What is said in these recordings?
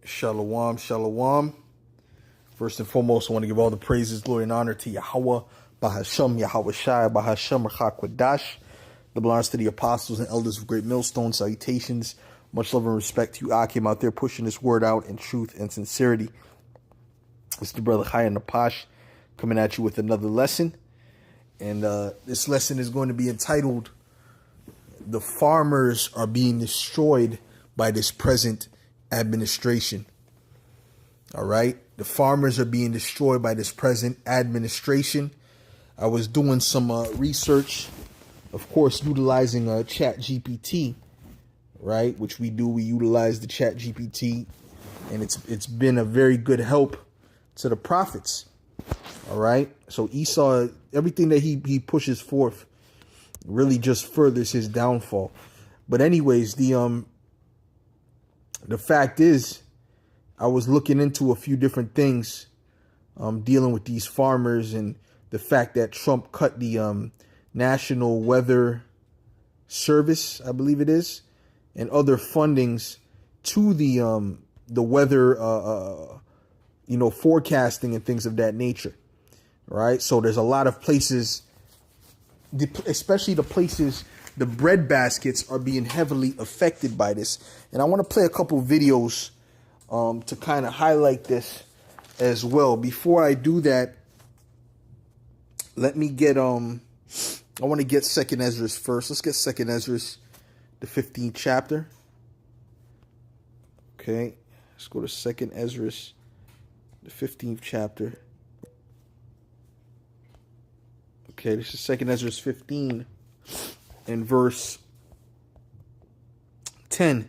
Shalom, shalom. First and foremost, I want to give all the praises, glory, and honor to Yahweh, Bahasham, Yahweh Shai, Bahasham, Rachakwadash. The belongs to the apostles and elders of Great Millstone. Salutations. Much love and respect to you, Akim, out there pushing this word out in truth and sincerity. It's the brother Chaya Napash coming at you with another lesson. And this lesson is going to be entitled, "The Farmers Are Being Destroyed by This Present Administration." All right. The farmers are being destroyed by this present administration. I was doing some research, of course, utilizing ChatGPT, right? Which we do. We utilize the ChatGPT, and it's been a very good help to the prophets. All right. So Esau, everything that he pushes forth really just furthers his downfall. But anyways, the fact is, I was looking into a few different things dealing with these farmers and the fact that Trump cut the National Weather Service, I believe it is, and other fundings to the weather, forecasting and things of that nature. Right. So there's a lot of places, especially the places, the bread baskets are being heavily affected by this. And I want to play a couple videos to kind of highlight this as well. Before I do that, let me get I want to get 2nd Esdras first. Let's get 2nd Esdras, the 15th chapter. Okay, let's go to 2nd Esdras, the 15th chapter. Okay, this is 2nd Esdras 15 and verse 10.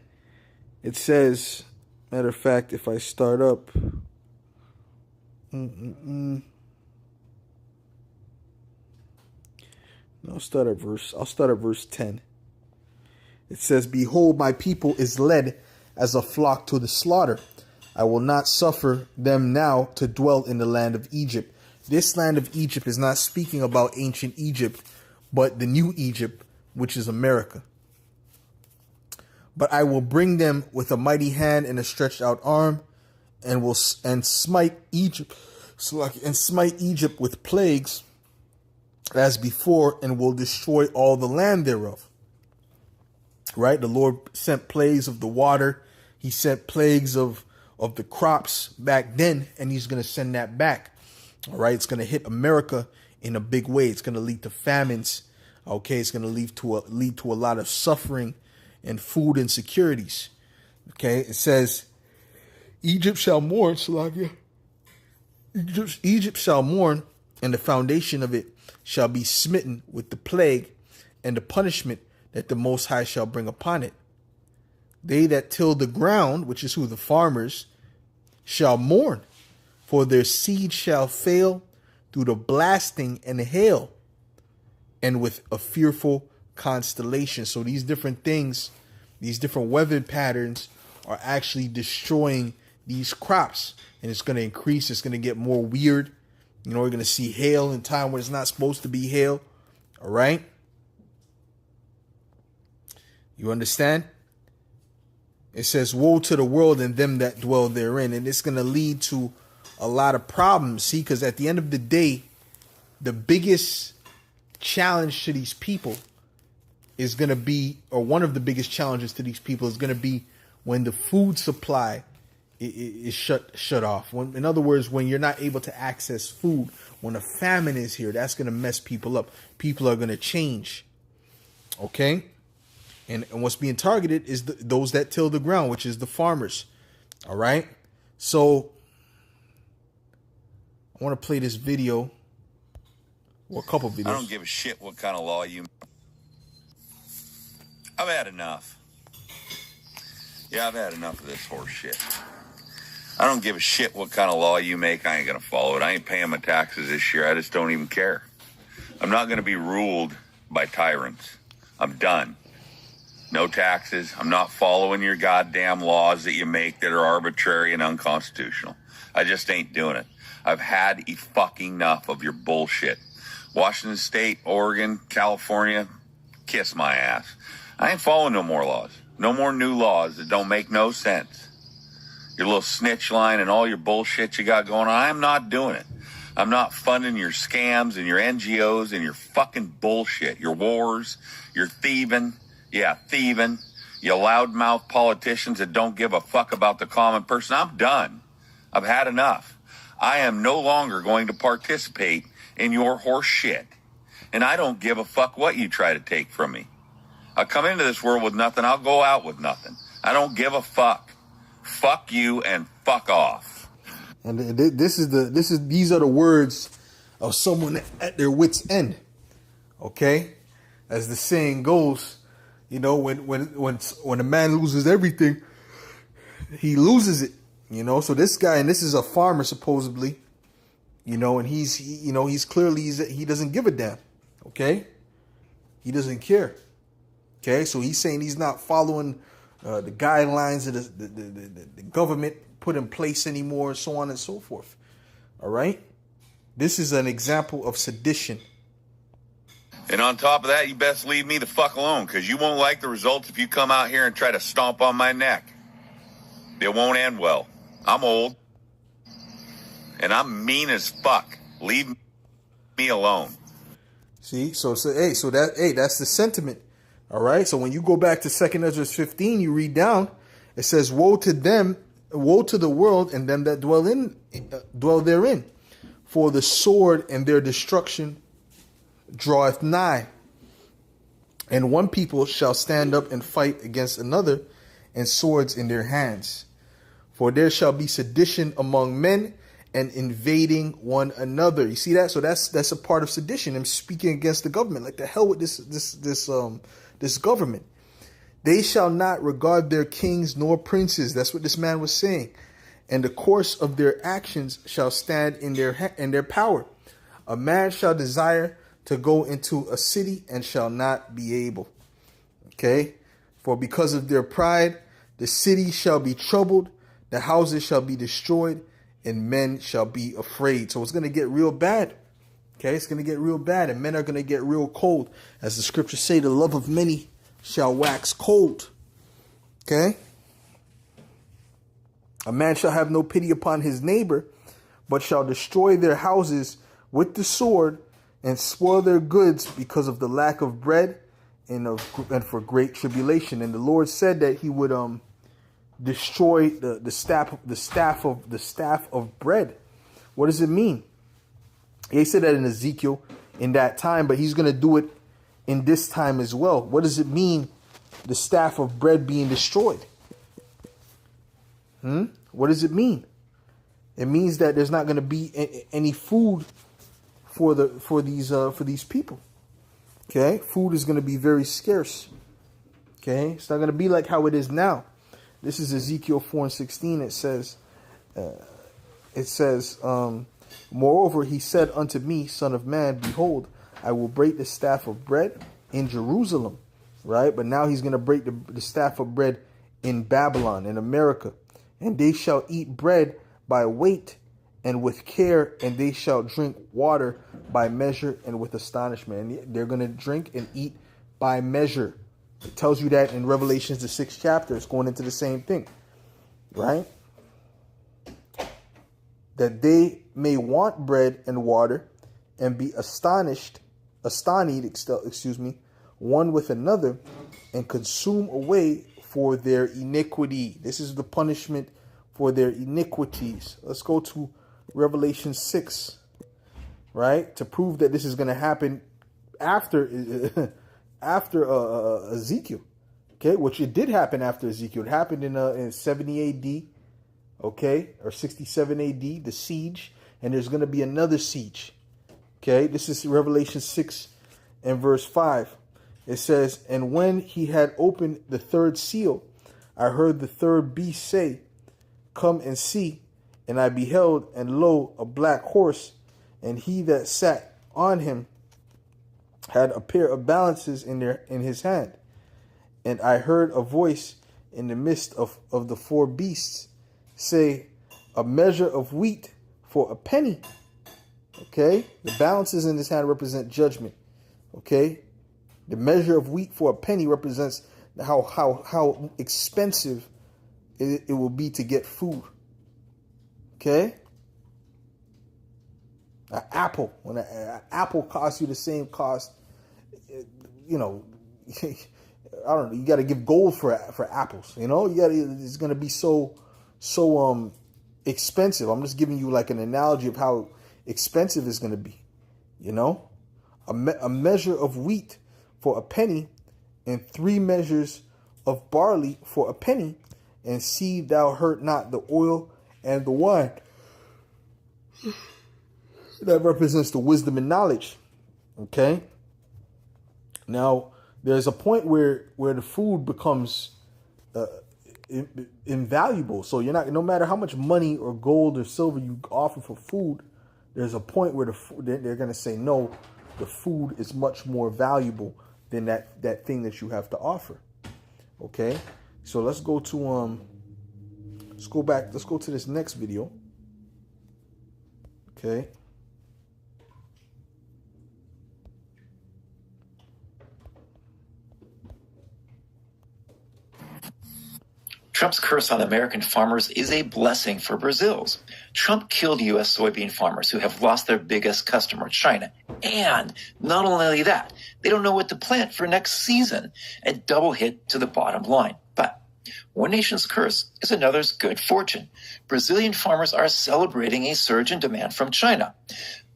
It says, matter of fact, if I start up, I'll start at verse 10. It says, "Behold, my people is led as a flock to the slaughter. I will not suffer them now to dwell in the land of Egypt." This land of Egypt is not speaking about ancient Egypt, but the new Egypt, which is America. "But I will bring them with a mighty hand and a stretched out arm, and smite Egypt with plagues as before, and will destroy all the land thereof." Right? The Lord sent plagues of the water. He sent plagues of the crops back then, and he's going to send that back. All right. It's going to hit America in a big way. It's going to lead to famines. Okay. It's going to lead to a lot of suffering and food insecurities. Okay. It says, Egypt shall mourn, Salakia. Egypt shall mourn, and the foundation of it shall be smitten with the plague and the punishment that the Most High shall bring upon it. They that till the ground, which is who? The farmers, shall mourn, for their seed shall fail through the blasting and hail, and with a fearful constellation. So these different things, these different weather patterns are actually destroying these crops, and it's going to increase. It's going to get more weird. We're going to see hail in time when it's not supposed to be hail. All right. You understand? It says, "Woe to the world and them that dwell therein." And it's going to lead to a lot of problems. See, because at the end of the day, the biggest challenge to these people is going to be, or one of the biggest challenges to these people is going to be when the food supply is shut off. In other words, when you're not able to access food, when a famine is here, that's going to mess people up. People are going to change. Okay. And what's being targeted is those that till the ground, which is the farmers. All right. So I want to play this video, or a couple videos. I don't give a shit what kind of law you... I've had enough. Yeah, I've had enough of this horse shit. I don't give a shit what kind of law you make. I ain't going to follow it. I ain't paying my taxes this year. I just don't even care. I'm not going to be ruled by tyrants. I'm done. No taxes. I'm not following your goddamn laws that you make that are arbitrary and unconstitutional. I just ain't doing it. I've had fucking enough of your bullshit. Washington State, Oregon, California, kiss my ass. I ain't following no more laws. No more new laws that don't make no sense. Your little snitch line and all your bullshit you got going on. I'm not doing it. I'm not funding your scams and your NGOs and your fucking bullshit. Your wars, your thieving. Yeah, thieving. You loudmouth politicians that don't give a fuck about the common person. I'm done. I've had enough. I am no longer going to participate in your horse shit. And I don't give a fuck what you try to take from me. I come into this world with nothing. I'll go out with nothing. I don't give a fuck. Fuck you and fuck off. And these are the words of someone at their wit's end. Okay? As the saying goes, you know, when a man loses everything, he loses it. You know, so this guy, and this is a farmer supposedly, you know, and he doesn't give a damn. Okay? He doesn't care. Okay? So he's saying he's not following the guidelines that the government put in place anymore, so on and so forth. All right? This is an example of sedition. And on top of that, you best leave me the fuck alone, because you won't like the results if you come out here and try to stomp on my neck. It won't end well. I'm old. And I'm mean as fuck. Leave me alone. See? So that's the sentiment. All right? So when you go back to 2 Ezra 15, you read down, it says, woe to them, woe to the world and them that dwell therein. For the sword and their destruction draweth nigh. And one people shall stand up and fight against another, and swords in their hands. For there shall be sedition among men, and invading one another. You see that? So that's a part of sedition. I'm speaking against the government. Like, the hell with this government. They shall not regard their kings nor princes. That's what this man was saying. And the course of their actions shall stand in their power. A man shall desire to go into a city and shall not be able. Okay? For because of their pride, the city shall be troubled, the houses shall be destroyed, and men shall be afraid. So it's going to get real bad. Okay? It's going to get real bad, and men are going to get real cold. As the scriptures say, the love of many shall wax cold. Okay? A man shall have no pity upon his neighbor, but shall destroy their houses with the sword, and spoil their goods because of the lack of bread and for great tribulation. And the Lord said that he would destroy the staff of bread. What does it mean? He said that in Ezekiel in that time, but he's going to do it in this time as well. What does it mean, the staff of bread being destroyed? What does it mean? It means that there's not going to be any food for these people. Okay, food is going to be very scarce. Okay, it's not going to be like how it is now. This is Ezekiel 4:16. It says, moreover, he said unto me, Son of man, behold, I will break the staff of bread in Jerusalem. Right, but now he's going to break the staff of bread in Babylon, in America, and they shall eat bread by weight and with care, and they shall drink water by measure and with astonishment. And they're going to drink and eat by measure. It tells you that in Revelations, the 6th chapter. It's going into the same thing, right? That they may want bread and water and be astonished, one with another, and consume away for their iniquity. This is the punishment for their iniquities. Let's go to Revelation 6, right? To prove that this is going to happen after Ezekiel. Okay, which it did happen after Ezekiel. It happened in 70 AD, okay, or 67 AD, the siege, and there's going to be another siege. Okay, this is Revelation 6 and verse 5. It says, and when he had opened the third seal, I heard the third beast say, come and see. And I beheld, and lo, a black horse, and he that sat on him had a pair of balances in his hand. And I heard a voice in the midst of the four beasts say, a measure of wheat for a penny. Okay? The balances in his hand represent judgment. Okay? The measure of wheat for a penny represents how expensive it will be to get food. Okay? An apple, when an apple costs you the same cost, you know, I don't know, you got to give gold for apples, you know? It's going to be so expensive. I'm just giving you like an analogy of how expensive it's going to be, you know? A measure of wheat for a penny, and 3 measures of barley for a penny, and see thou hurt not the oil and the wine. That represents the wisdom and knowledge. Okay? Now, there's a point where the food becomes invaluable. So you're not, no matter how much money or gold or silver you offer for food, there's a point where they're going to say, no, the food is much more valuable than that thing that you have to offer. Okay? So let's go to let's go to this next video. Okay? Trump's curse on American farmers is a blessing for Brazil's. Trump killed U.S. soybean farmers who have lost their biggest customer, China. And not only that, they don't know what to plant for next season. A double hit to the bottom line. But one nation's curse is another's good fortune. Brazilian farmers are celebrating a surge in demand from China.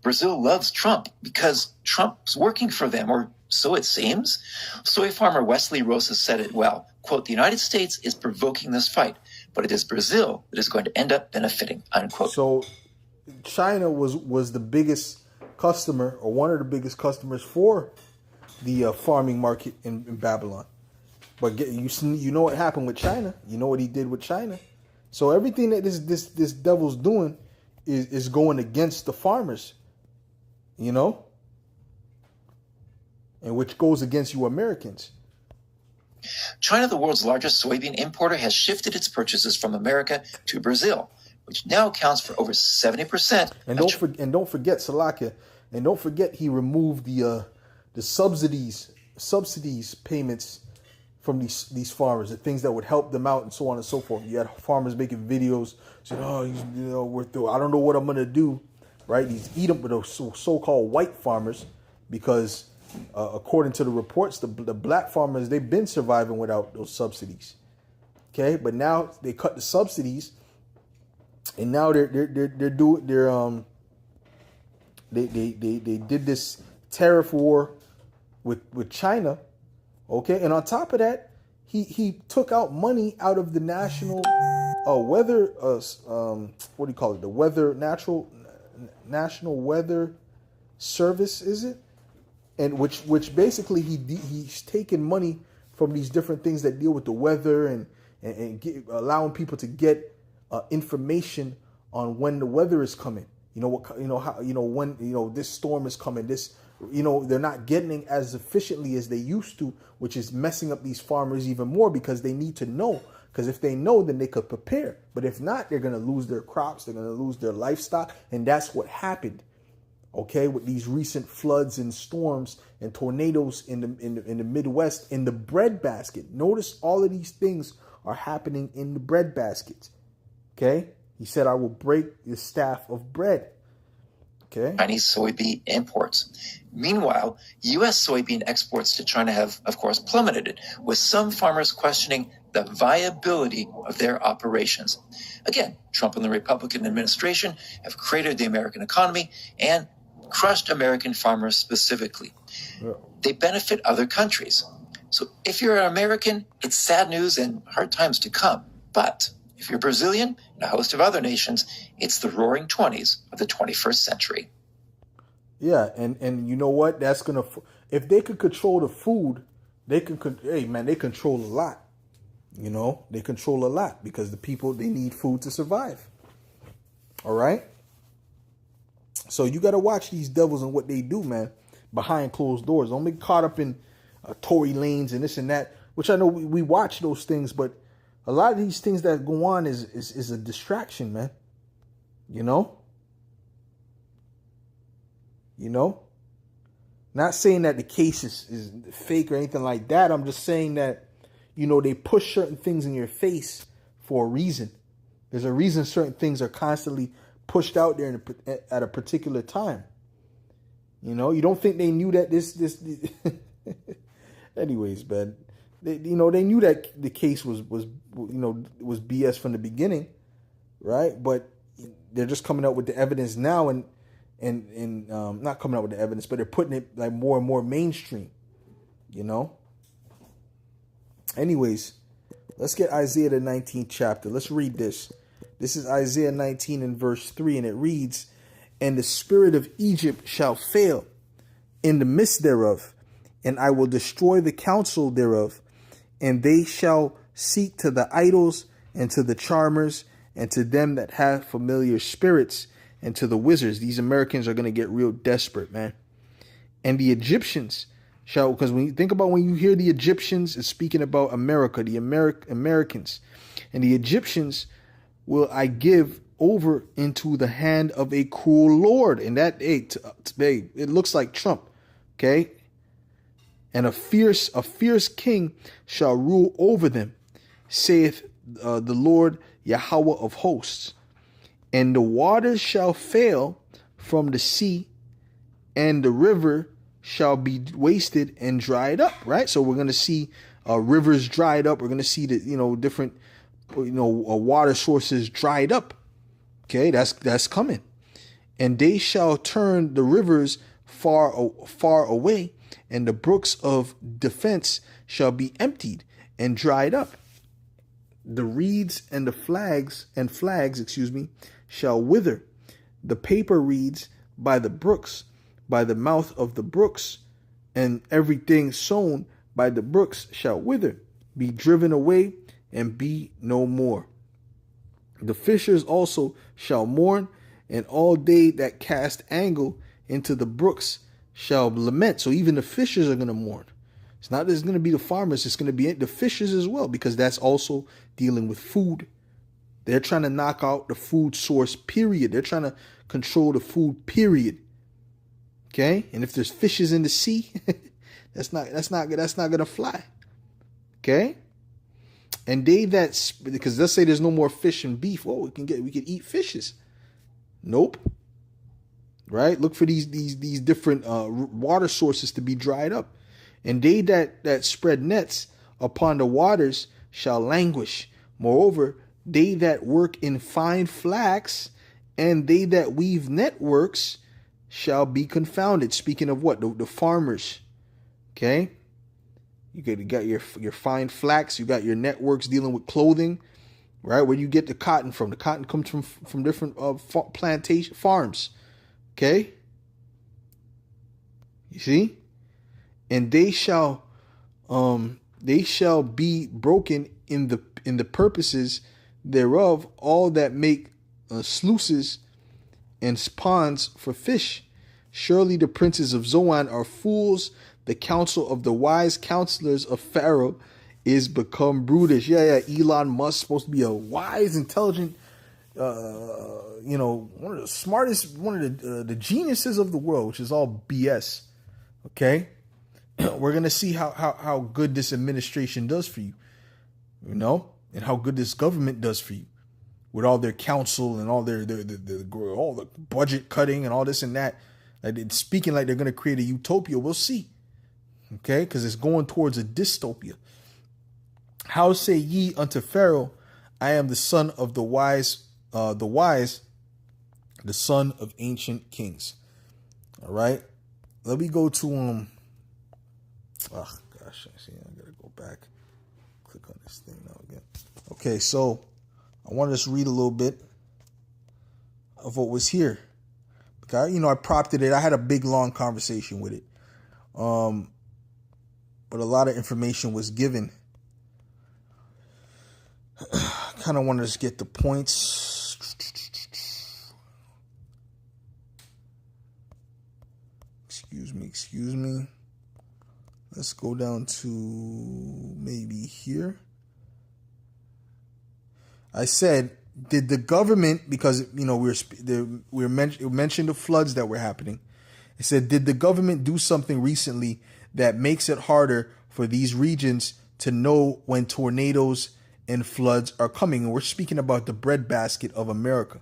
Brazil loves Trump because Trump's working for them, or so it seems. Soy farmer Wesley Rosas said it well. Quote, the United States is provoking this fight, but it is Brazil that is going to end up benefiting, unquote. So China was the biggest customer, or one of the biggest customers for the farming market in Babylon. But you know what happened with China. You know what he did with China. So everything that this devil's doing is going against the farmers, you know, and which goes against you Americans. China, the world's largest soybean importer, has shifted its purchases from America to Brazil, which now accounts for over 70%. And don't forget, Salakia, and don't forget he removed the subsidies payments from these farmers, the things that would help them out and so on and so forth. You had farmers making videos saying, "Oh, I don't know what I'm gonna do," right? These so-called white farmers, because according to the reports, the black farmers, they've been surviving without those subsidies. Okay, but now they cut the subsidies, and now they did this tariff war with China. Okay, and on top of that, he took out money out of the national weather what do you call it? The National Weather Service, is it? And which basically he's taking money from these different things that deal with the weather and allowing people to get information on when the weather is coming. When this storm is coming. They're not getting it as efficiently as they used to, which is messing up these farmers even more, because they need to know. Because if they know, then they could prepare. But if not, they're going to lose their crops. They're going to lose their livestock. And that's what happened. Okay, with these recent floods and storms and tornadoes in the Midwest, in the breadbasket. Notice all of these things are happening in the breadbasket. Okay, he said, "I will break the staff of bread." Okay. Chinese soybean imports. Meanwhile, U.S. soybean exports to China have, of course, plummeted, with some farmers questioning the viability of their operations. Again, Trump and the Republican administration have cratered the American economy and crushed American farmers specifically. Yeah. They benefit other countries. So if you're an American, it's sad news and hard times to come. But if you're Brazilian and a host of other nations, it's the roaring 20s of the 21st century. Yeah, and you know what? That's gonna, if they could control the food, they control a lot. You know, they control a lot, because the people, they need food to survive. All right. So you got to watch these devils and what they do, man, behind closed doors. Don't get caught up in Tory lanes and this and that, which I know we watch those things, but a lot of these things that go on is a distraction, man. You know? Not saying that the case is fake or anything like that. I'm just saying that, they push certain things in your face for a reason. There's a reason certain things are constantly pushed out there at a particular time. You know, you don't think they knew that this anyways, man. They knew that the case was BS from the beginning, right? But they're just coming out with the evidence now, and not coming out with the evidence, but they're putting it like more and more mainstream, you know. Anyways, let's get Isaiah the 19th chapter. Let's read this. This is Isaiah 19 and verse 3, and it reads, "And the spirit of Egypt shall fail in the midst thereof, and I will destroy the counsel thereof, and they shall seek to the idols and to the charmers and to them that have familiar spirits and to the wizards." These Americans are going to get real desperate, man. "And the Egyptians shall," because when you hear the Egyptians, it's speaking about America, the Americans. "And the Egyptians will I give over into the hand of a cruel Lord." And that, it looks like Trump, okay? "And a fierce king shall rule over them, saith the Lord Yahweh of hosts. And the waters shall fail from the sea, and the river shall be wasted and dried up." Right? So we're going to see rivers dried up. We're going to see the different water sources dried up. Okay, that's coming. "And they shall turn the rivers far away, and the brooks of defense shall be emptied and dried up. The reeds and the flags, shall wither. The paper reeds by the brooks, by the mouth of the brooks, and everything sown by the brooks shall wither, be driven away, and be no more. The fishers also shall mourn, and all they that cast angle into the brooks shall lament." So even the fishers are going to mourn. It's not just going to be the farmers, it's going to be the fishers as well, because that's also dealing with food. They're trying to knock out the food source, period. They're trying to control the food, period. Okay? And if there's fishes in the sea, that's not going to fly. Okay? "And they that," because let's say there's no more fish and beef. Oh, we can eat fishes. Nope. Right? Look for these different water sources to be dried up. "And they that spread nets upon the waters shall languish. Moreover, they that work in fine flax and they that weave networks shall be confounded." Speaking of what? The farmers. Okay? You got your fine flax. You got your networks dealing with clothing. Right? Where you get the cotton from. The cotton comes from different plantation farms. Okay? You see? "And they shall be broken in the purposes thereof, all that make sluices and ponds for fish. Surely the princes of Zoan are fools. The counsel of the wise counselors of Pharaoh is become brutish." Yeah. Elon Musk supposed to be a wise, intelligent, one of the smartest, one of the geniuses of the world, which is all BS. Okay. We're going to see how good this administration does for you, and how good this government does for you with all their counsel and all their all the budget cutting and all this and that. Like, it's speaking like they're going to create a utopia. We'll see. Okay. Because it's going towards a dystopia. "How say ye unto Pharaoh, I am the son of the son of ancient kings." All right. Let me go to oh gosh, I gotta go back. Click on this thing now again. Okay, so I want to just read a little bit of what was here. Because I prompted it. I had a big long conversation with it. But a lot of information was given. Kind of want to just get the points. Excuse me. Let's go down to maybe here. I said, did the government, because we mentioned the floods that were happening. It said, did the government do something recently that makes it harder for these regions to know when tornadoes and floods are coming. And we're speaking about the breadbasket of America.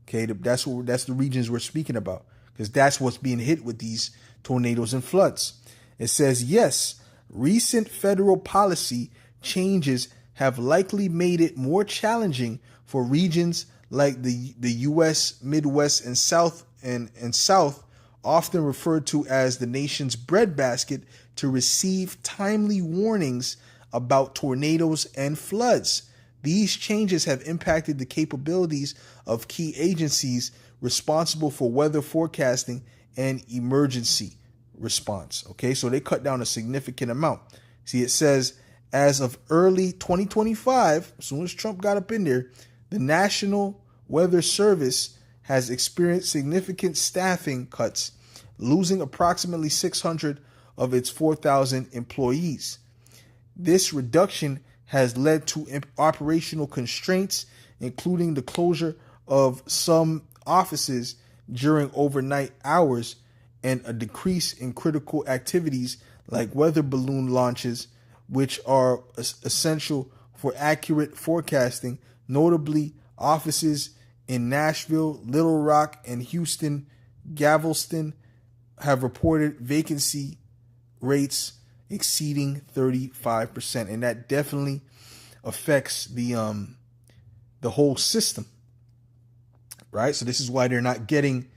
Okay, that's the regions we're speaking about, because that's what's being hit with these tornadoes and floods. It says, yes, recent federal policy changes have likely made it more challenging for regions like the U.S. Midwest and South and South, often referred to as the nation's breadbasket, to receive timely warnings about tornadoes and floods. These changes have impacted the capabilities of key agencies responsible for weather forecasting and emergency response. Okay, so they cut down a significant amount. See, it says as of early 2025, as soon as Trump got up in there, the National Weather Service has experienced significant staffing cuts, losing approximately 600 of its 4,000 employees. This reduction has led to operational constraints, including the closure of some offices during overnight hours and a decrease in critical activities like weather balloon launches, which are essential for accurate forecasting. Notably, offices in Nashville, Little Rock, and Houston, Galveston have reported vacancy rates exceeding 35%, and that definitely affects the whole system, right? So this is why they're not getting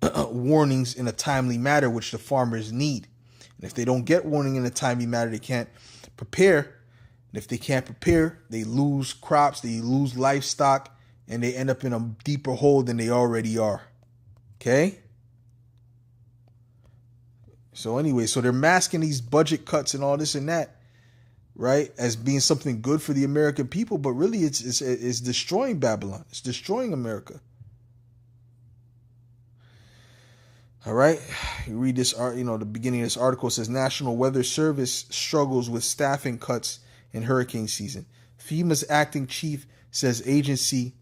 warnings in a timely manner, which the farmers need. And if they don't get warning in a timely manner, they can't prepare. And if they can't prepare, they lose crops, they lose livestock, and they end up in a deeper hole than they already are. Okay? So anyway, so they're masking these budget cuts and all this and that, right, as being something good for the American people, but really it's destroying Babylon. It's destroying America. All right, you read this, the beginning of this article says National Weather Service struggles with staffing cuts in hurricane season. FEMA's acting chief says agency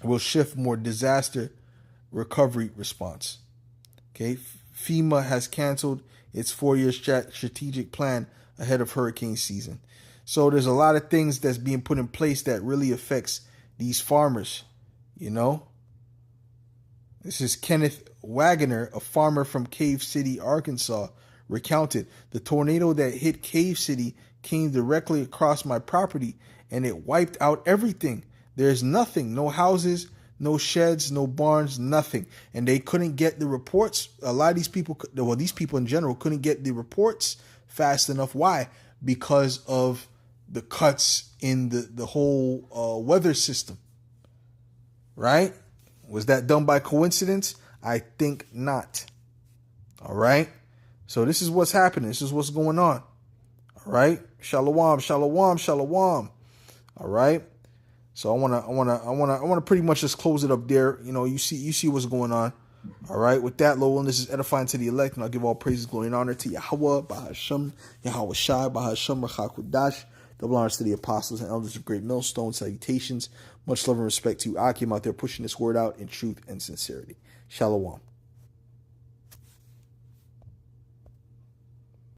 will shift more disaster recovery response. Okay, FEMA has canceled its 4-year strategic plan ahead of hurricane season. So there's a lot of things that's being put in place that really affects these farmers, you know. This is Kenneth Wagoner, a farmer from Cave City, Arkansas, recounted. The tornado that hit Cave City came directly across my property and it wiped out everything. There's nothing, no houses, no sheds, no barns, nothing. And they couldn't get the reports. A lot of these people, well, these people in general couldn't get the reports fast enough. Why? Because of the cuts in the whole weather system, right? Was that done by coincidence? I think not. All right. So this is what's happening. This is what's going on. All right. Shalom, shalom, shalom. All right. So I wanna pretty much just close it up there. You know, you see what's going on. All right. With that, Lord, this is edifying to the elect, and I'll give all praises, glory, and honor to Yahweh, Bahashem, Yahweh Shai, Bahashem, Rachakudash. Double honors to the apostles and elders of Great Millstone. Salutations. Much love and respect to you, Akim, out there pushing this word out in truth and sincerity. Shalom.